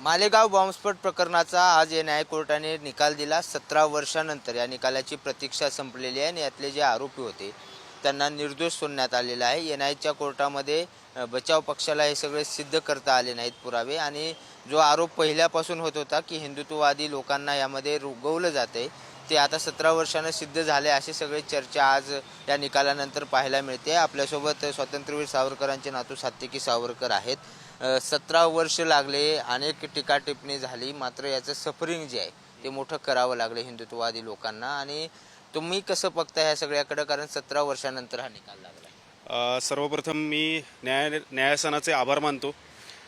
मालेगाव बॉम्बस्फोट प्रकरणाचा आज न्याय कोर्टाने निकाल दिला। 17 वर्षानंतर या निकालाची प्रतीक्षा संपलेली आहे आणि यातले जे आरोपी होते त्यांना निर्दोष सोडण्यात आलेलं आहे। एनआयच्या कोर्टामध्ये बचाव पक्षाला हे सगळे सिद्ध करता आले नाहीत पुरावे आणि जो आरोप पहिल्यापासून होत होता की हिंदुत्ववादी लोकांना यामध्ये रुजवलं जाते ते आता 17 वर्षांनी सिद्ध झाले अशी सगळी चर्चा आज या निकालानंतर पाहायला मिळते। आपल्यासोबत स्वातंत्र्यवीर सावरकरांचे नातू सात्यकी सावरकर आहेत। 17 वर्ष लागले, अनेक टीका टिप्पणी झाली, मात्र याचं सफरिंग जे आहे ते मोठं करावं लागलं हिंदुत्ववादी लोकांना। आणि तुम्ही कसं बघता ह्या सगळ्याकडे, कारण 17 वर्षानंतर हा निकाल लागला? सर्वप्रथम मी न्यायासनाचे आभार मानतो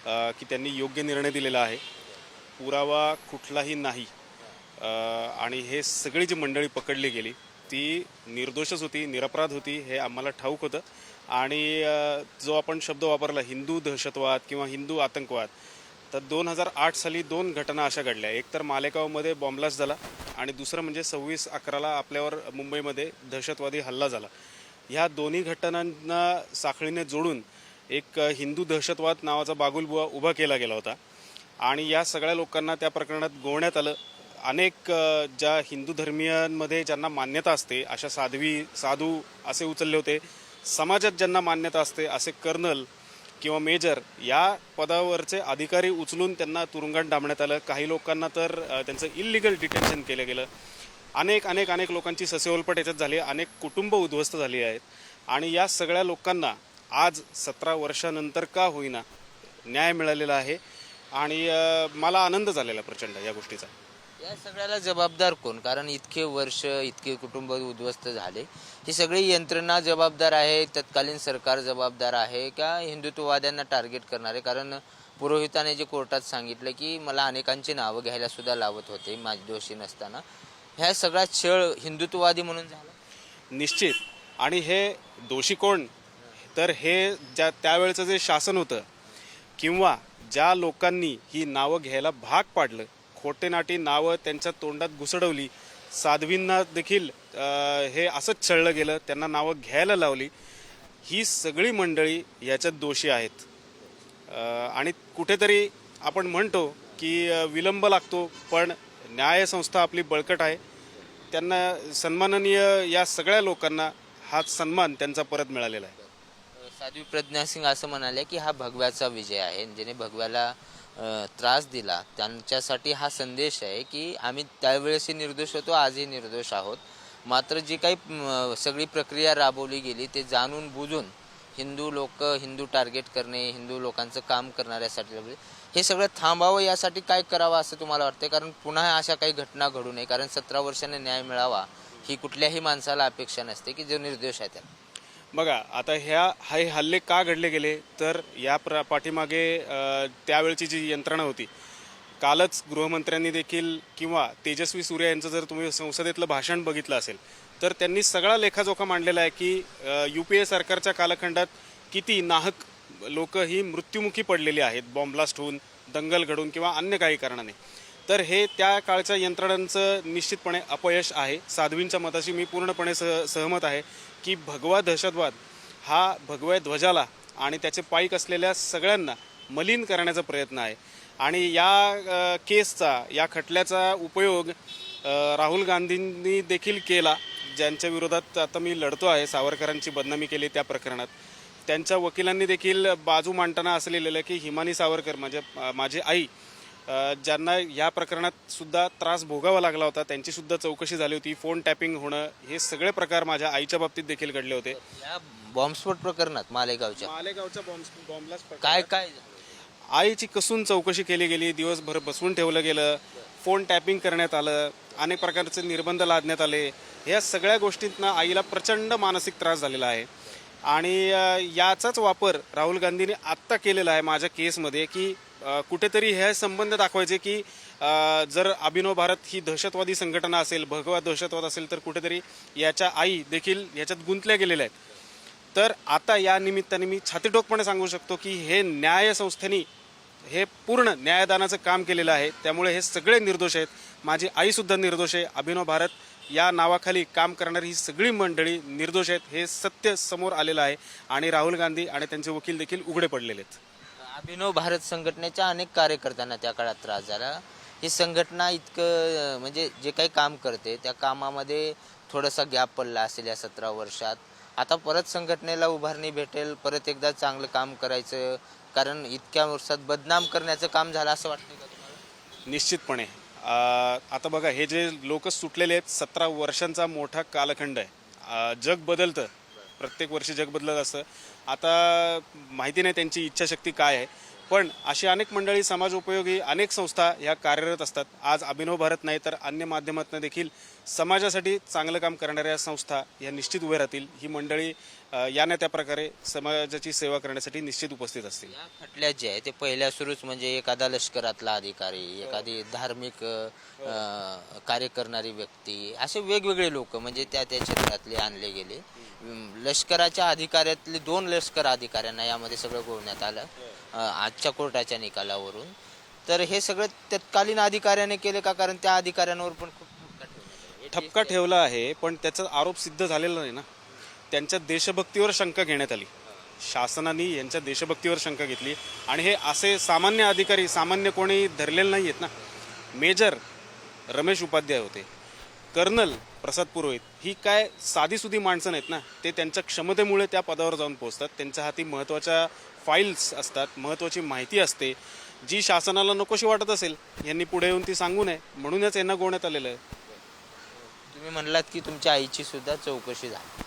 की त्यांनी योग्य निर्णय दिलेला आहे। पुरावा कुठलाही नाही आणि हे सगळी जी मंडळी पकडली गेली ती निर्दोषच होती, निरपराध होती हे आम्हाला ठाऊक होतं। आणि जो आपण शब्द वापरला हिंदू दहशतवाद किंवा हिंदू आतंकवाद, तर 2008 साली 2 घटना अशा घडल्या। एक तर मालेगावमध्ये बॉम्बलास्ट झाला आणि दुसरं म्हणजे 26/11 आपल्यावर मुंबईमध्ये दहशतवादी हल्ला झाला। ह्या दोन्ही घटनांना साखळीने जोडून एक हिंदू दहशतवाद नावाचा बागुलबुवा उभा केला गेला होता आणि या सगळ्या लोकांना त्या प्रकरणात गोवण्यात आलं। अनेक ज्या हिंदू धर्मीयांमध्ये ज्यांना मान्यता असते अशा साधू असे उचलले होते। समाजात ज्यांना मान्यता असते असे कर्नल किंवा मेजर या पदावरचे अधिकारी उचलून त्यांना तुरुंगात डांबण्यात आलं। काही लोकांना तर त्यांचं इल्लिगल डिटेन्शन केलं गेलं। अनेक लोकांची ससेहोलपट याच्यात झाली, अनेक कुटुंब उद्ध्वस्त झाली आहेत आणि या सगळ्या लोकांना आज 17 वर्षानंतर का होईना न्याय मिळालेला आहे आणि मला आनंद झालेला प्रचंड या गोष्टीचा। या सगळ्याला जबाबदार कोण? कारण इतके वर्ष इतके कुटुंब उद्ध्वस्त झाले, ही सगळी यंत्रणा जबाबदार आहे? तत्कालीन सरकार जबाबदार आहे का हिंदुत्ववाद्यांना टार्गेट करणारे? कारण पुरोहिताने जे कोर्टात सांगितलं की मला अनेकांची नावं घ्यायला सुद्धा लावत होते माझे दोषी नसताना, ह्या सगळा छळ हिंदुत्ववादी म्हणून झाला? निश्चित। आणि हे दोषी कोण? तर हे त्यावेळेचं जे शासन होतं किंवा ज्या लोकांनी ही नावं घ्यायला भाग पाडलं, खोटेनाटी नावं त्यांच्या तोंडात घुसडवली, साध्वींना देखील हे असंच छळलं गेलं, त्यांना नावं घ्यायला लावली, ही सगळी मंडळी याच्यात दोषी आहेत। आणि कुठेतरी आपण म्हणतो की विलंब लागतो, पण न्यायसंस्था आपली बळकट आहे। त्यांना सन्माननीय या सगळ्या लोकांना हा सन्मान त्यांचा परत मिळालेला आहे। साध्वी प्रज्ञा सिंग असं म्हणाले की हा भगव्याचा विजय आहे, ज्याने भगव्याला त्रास दिला त्यांच्यासाठी हा संदेश आहे की आम्ही त्यावेळेसही निर्दोष होतो, आजही निर्दोष आहोत। मात्र जी काही सगळी प्रक्रिया राबवली गेली ते जाणून बुजून हिंदू टार्गेट करणे, हिंदू लोकांचं काम करणाऱ्यासाठी हे सगळं थांबावं, यासाठी काय करावं असं तुम्हाला वाटतं? कारण पुन्हा अशा काही घटना घडू नये, कारण 17 वर्षांनी न्याय मिळावा ही कुठल्याही माणसाला अपेक्षा नसते की जो निर्दोष आहे त्याला। बघा आता हे हल्ले का घडले गेले, तर या पाठीमागे त्यावेळची जी यंत्रणा होती, कालच गृहमंत्र्यांनी देखील किंवा तेजस्वी सूर्या यांचं जर तुम्ही संसदेतलं भाषण बघितलं असेल तर त्यांनी सगळा लेखाजोखा मांडलेला आहे की UPA सरकारच्या कालखंडात किती नाहक लोक ही मृत्युमुखी पडलेली आहेत, बॉम्बलास्ट होऊन, दंगल घडून किंवा अन्य काही कारणाने। तर हे त्या काळच्या यंत्रणांचं निश्चितपणे अपयश आहे। साध्वींच्या मताशी मी पूर्णपणे सहमत आहे की भगवा दहशतवाद हा भगव्या ध्वजाला आणि त्याचे पाईक असलेल्या सगळ्यांना मलिन करण्याचा प्रयत्न आहे। आणि या केसचा, या खटल्याचा उपयोग राहुल गांधींनी देखील केला, ज्यांच्या विरोधात आता मी लढतो आहे, सावरकरांची बदनामी केली त्या प्रकरणात। त्यांच्या वकिलांनी देखील बाजू मांडताना असं लिहिलेलं की हिमानी सावरकर म्हणजे माझी आई, ज्यांना या प्रकरणात सुद्धा त्रास भोगावा लागला होता, त्यांची सुद्धा चौकशी झाली होती, फोन टॅपिंग होणं, हे सगळे प्रकार माझ्या आईच्या बाबतीत देखील घडले होते। या बॉम्बस्फोट प्रकरणात मालेगावच्या बॉम्बलास्ट काय आईची कसून चौकशी केली गेली, दिवसभर बसवून ठेवलं गेलं, फोन टॅपिंग करण्यात आलं, अनेक प्रकारचे निर्बंध लादण्यात आले। ह्या सगळ्या गोष्टींना आईला प्रचंड मानसिक त्रास झालेला आहे आणि याचाच वापर राहुल गांधींनी आत्ता केलेला आहे माझ्या केसमध्ये की कुठेतरी हे संबंध दाखवायचे की जर अभिनव भारत ही दहशतवादी संघटना असेल, भगवा दहशतवाद असेल, तर कुठेतरी याच्या आई देखील याच्यात गुंतल्या गेलेल्या आहेत। तर आता या निमित्ताने मी छातीठोकपणे सांगू शकतो की हे न्यायसंस्थेने हे पूर्ण न्यायदानाचं काम केलेलं आहे, त्यामुळे हे सगळे निर्दोष आहेत। माझी आईसुद्धा निर्दोष आहे। अभिनव भारत या नावाखाली काम करणारी ही सगळी मंडळी निर्दोष आहेत, हे सत्य समोर आलेलं आहे आणि राहुल गांधी आणि त्यांचे वकील देखील उघडे पडलेले आहेत। अभिनव भारत संघटनेच्या अनेक कार्यकर्त्यांना त्या काळात त्रास झाला. ही संघटना इतकं म्हणजे जे काही काम करते त्या कामामध्ये थोडासा गॅप पडला असेल या 17 वर्षात. आता परत संघटनेला उभारणी भेटेल, परत एकदा चांगलं काम करायचं, कारण इतक्या वर्षात बदनाम करण्याचं काम झालं असं वाटतं का तुम्हाला? निश्चितपणे आता बघा, हे जे लोक सुटलेले आहेत, 17 वर्षांचा मोठा कालखंड आहे. जग बदलतं, प्रत्येक वर्षी जग बदलत असतं. आता माहिती नाही त्यांची इच्छाशक्ती काय आहे, पण अशी अनेक मंडळी, समाजोपयोगी अनेक संस्था ह्या कार्यरत असतात. आज अभिनव भारत नाही तर अन्य माध्यमातून देखील समाजासाठी चांगलं काम करणाऱ्या संस्था या निश्चित उभे राहतील. ही मंडळी या ना त्या प्रकारे समाजाची सेवा करण्यासाठी निश्चित उपस्थित असतील. या खटल्यात जे आहे ते पहिल्या सुरूच म्हणजे एखादा लष्करातला अधिकारी, एखादी धार्मिक कार्य करणारी व्यक्ती, असे वेगवेगळे लोक म्हणजे त्या क्षेत्रातले आणले गेले. लष्कराच्या अधिकाऱ्यातले 2 लष्कर अधिकाऱ्यांना यामध्ये सगळं गोवण्यात आलं आजच्या कोर्टाच्या निकालावरून. तर हे सगळं तत्कालीन अधिकाऱ्याने केले का? कारण त्या अधिकाऱ्यांवर पण खूप ठपका ठेवला आहे, पण त्याचा आरोप सिद्ध झालेला नाही ना. त्यांच्या देशभक्तीवर शंका घेण्यात आली. शासनाने यांच्या देशभक्तीवर शंका घेतली आणि हे असे सामान्य अधिकारी, सामान्य कोणी धरलेले नाही आहेत ना. मेजर रमेश उपाध्याय होते, कर्नल प्रसाद पुरोहित, ही काय साधीसुधी माणसं नाहीत ना. ते त्यांच्या क्षमतेमुळे त्या पदावर जाऊन पोहोचतात. त्यांच्या हाती महत्त्वाच्या फाईल्स असतात, महत्त्वाची माहिती असते, जी शासनाला नकोशी वाटत असेल, यांनी पुढे येऊन ती सांगू नये, म्हणूनच यांना गोवण्यात आलेलं आहे. तुम्ही म्हणलात की तुमच्या आईची सुद्धा चौकशी झाली.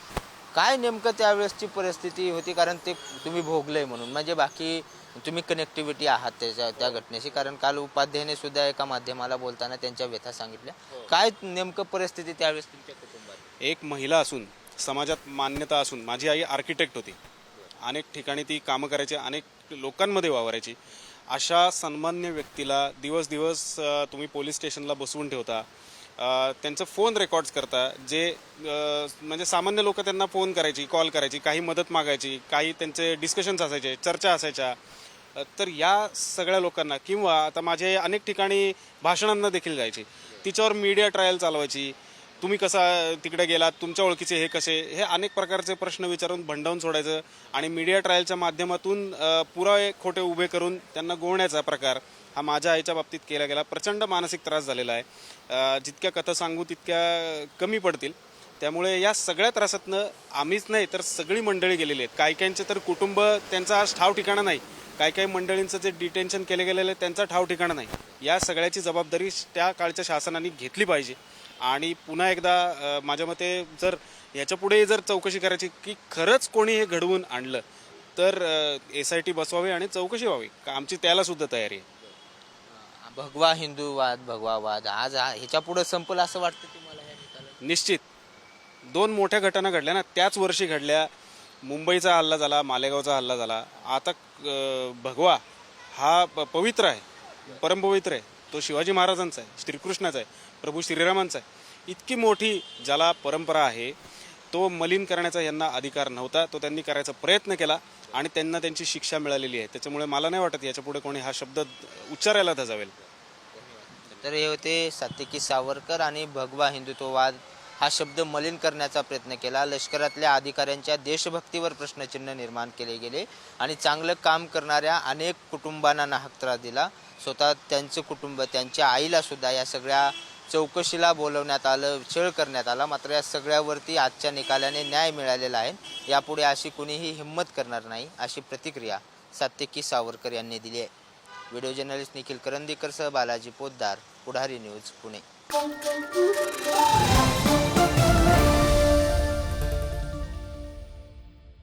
काय नेमकं त्यावेळेसची परिस्थिती होती? कारण ते तुम्ही भोगलंय म्हणून, म्हणजे बाकी तुम्ही कनेक्टिव्हिटी आहात त्या घटनेशी. कारण काल उपाध्यायने सुद्धा एका माध्यमाला बोलताना त्यांच्या व्यथा सांगितल्या. काय नेमकं परिस्थिती त्यावेळेस तुमच्या कुटुंबात? एक महिला असून, समाजात मान्यता असून, माझी आई आर्किटेक्ट होती, अनेक ठिकाणी ती कामं करायची, अनेक लोकांमध्ये वावरायची. अशा सन्मान्य व्यक्तीला दिवस दिवस तुम्ही पोलीस स्टेशनला बसवून ठेवता, त्यांचं फोन रेकॉर्ड्स करता. जे म्हणजे सामान्य लोक त्यांना फोन करायची, कॉल करायची, काही मदत मागायची, काही त्यांचे डिस्कशन्स असायचे, चर्चा असायच्या. तर या सगळ्या लोकांना, किंवा आता माझे अनेक ठिकाणी भाषणांना देखील जायची, तिच्यावर मीडिया ट्रायल चालवायची. तुम्ही कसा तिकडे गेलात, तुमच्या ओळखीचे हे कसे, हे अनेक प्रकारचे प्रश्न विचारून भंडावून सोडायचं आणि मीडिया ट्रायलच्या माध्यमातून पुरावे खोटे उभे करून त्यांना गोवण्याचा प्रकार हा माझ्या आईच्या बाबतीत केला गेला. प्रचंड मानसिक त्रास झालेला आहे. जितक्या कथा सांगू तितक्या कमी पडतील. त्यामुळे या सगळ्या त्रासातनं आम्हीच नाही तर सगळी मंडळी गेलेली आहेत. काही काहींचे तर कुटुंब, त्यांचा आज ठाव ठिकाणा नाही. काही काही मंडळींचं जे डिटेन्शन केले गेलेलं आहे त्यांचा ठाव ठिकाणा नाही. या सगळ्याची जबाबदारी त्या काळच्या शासनाने घेतली पाहिजे. आणि पुन्हा एकदा माझ्या मते जर याच्यापुढे जर चौकशी करायची की खरंच कोणी हे घडवून आणलं तर SIT बसवावी आणि चौकशी व्हावी. आमची त्याला सुद्धा तयारी आहे. भगवा हिंदूवाद, भगवा वाद आज ह्याच्या पुढे संपलं असं वाटतं तुम्हाला? निश्चित 2 मोठ्या घटना घडल्या ना, त्याच वर्षी घडल्या. मुंबईचा हल्ला झाला, मालेगावचा हल्ला झाला. आता भगवा हा पवित्र आहे, परमपवित्र आहे. तो शिवाजी महाराजांचा आहे, श्रीकृष्णाचा आहे, प्रभू श्रीरामांचा आहे. इतकी मोठी ज्याला परंपरा आहे, तो मलिन करण्याचा यांना अधिकार नव्हता. तो त्यांनी करायचा प्रयत्न केला आणि त्यांना त्यांची शिक्षा मिळालेली आहे. त्याच्यामुळे मला नाही वाटत याच्यापुढे कोणी हा शब्द उच्चारायला धजावेल. तर हे होते सात्यकी सावरकर. आणि भगवा हिंदुत्ववाद हा शब्द मलिन करण्याचा प्रयत्न केला. लष्करातल्या अधिकाऱ्यांच्या देशभक्तीवर प्रश्नचिन्ह निर्माण केले गेले आणि चांगलं काम करणाऱ्या अनेक कुटुंबांना नाहक त्रास दिला. स्वतः त्यांचं कुटुंब, त्यांच्या आईला सुद्धा या सगळ्या चौकशीला बोलवण्यात आलं, छळ करण्यात आला. मात्र या सगळ्यावरती आजच्या निकालाने न्याय मिळालेला आहे. यापुढे अशी कुणीही हिंमत करणार नाही, अशी प्रतिक्रिया सात्यकी सावरकर यांनी दिली आहे. व्हिडिओ जर्नलिस्ट निखिल करंदीकरसह बालाजी पोद्दार, पुढारी न्यूज, पुणे.